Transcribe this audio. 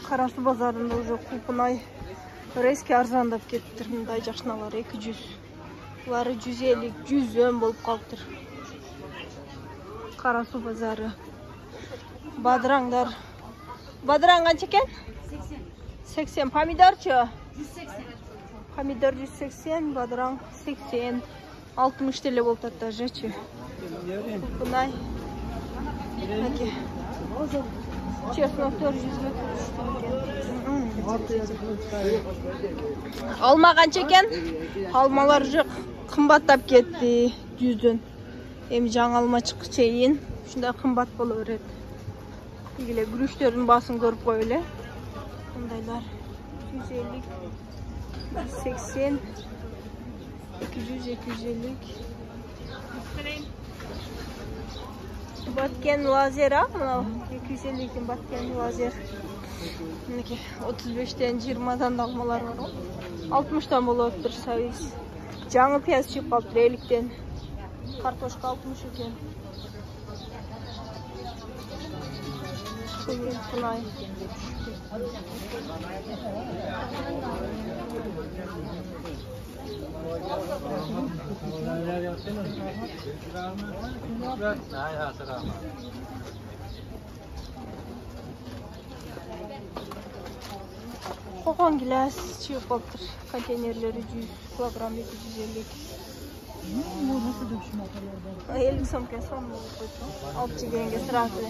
Карасу базарында уже Купунай резки арзандап кеттір. Мындай жакшыналар 200. Булары 150, 110 болуп калыптыр. Карасу базары. Бадыраңдар. Бадыраң канча экен? 80. Помидорчу? 180. Помидор 180, бадыраң 80. 60 TL болуп атат дажечи. Купунай. Чесноктор 100 Алма канча экен? Алмалар уже кымбаттап кетти 100дөн. Эми жаңы алма чыккы чейин ушундай кымбат боло берет. Игиле күрүчтөрдүн баасын көрүп коелу. Мындайлар 150, 180, 200, 250. Баткен лазер, мына 250 баткен лазер. Мынакей 35тен 20дан алмалар бар го. 60тан болоптур сабиз. Жаңы пияз чыгып калыптыр 50тен. Картошка 60 экен. Кунай. Kokon gilas чыгып калыптыр. Контейнерлери 100 килограмм 250. Bu nasıl döküşüm atarlar? 50 сом кесем болуп койду. Алып жегенге сразу.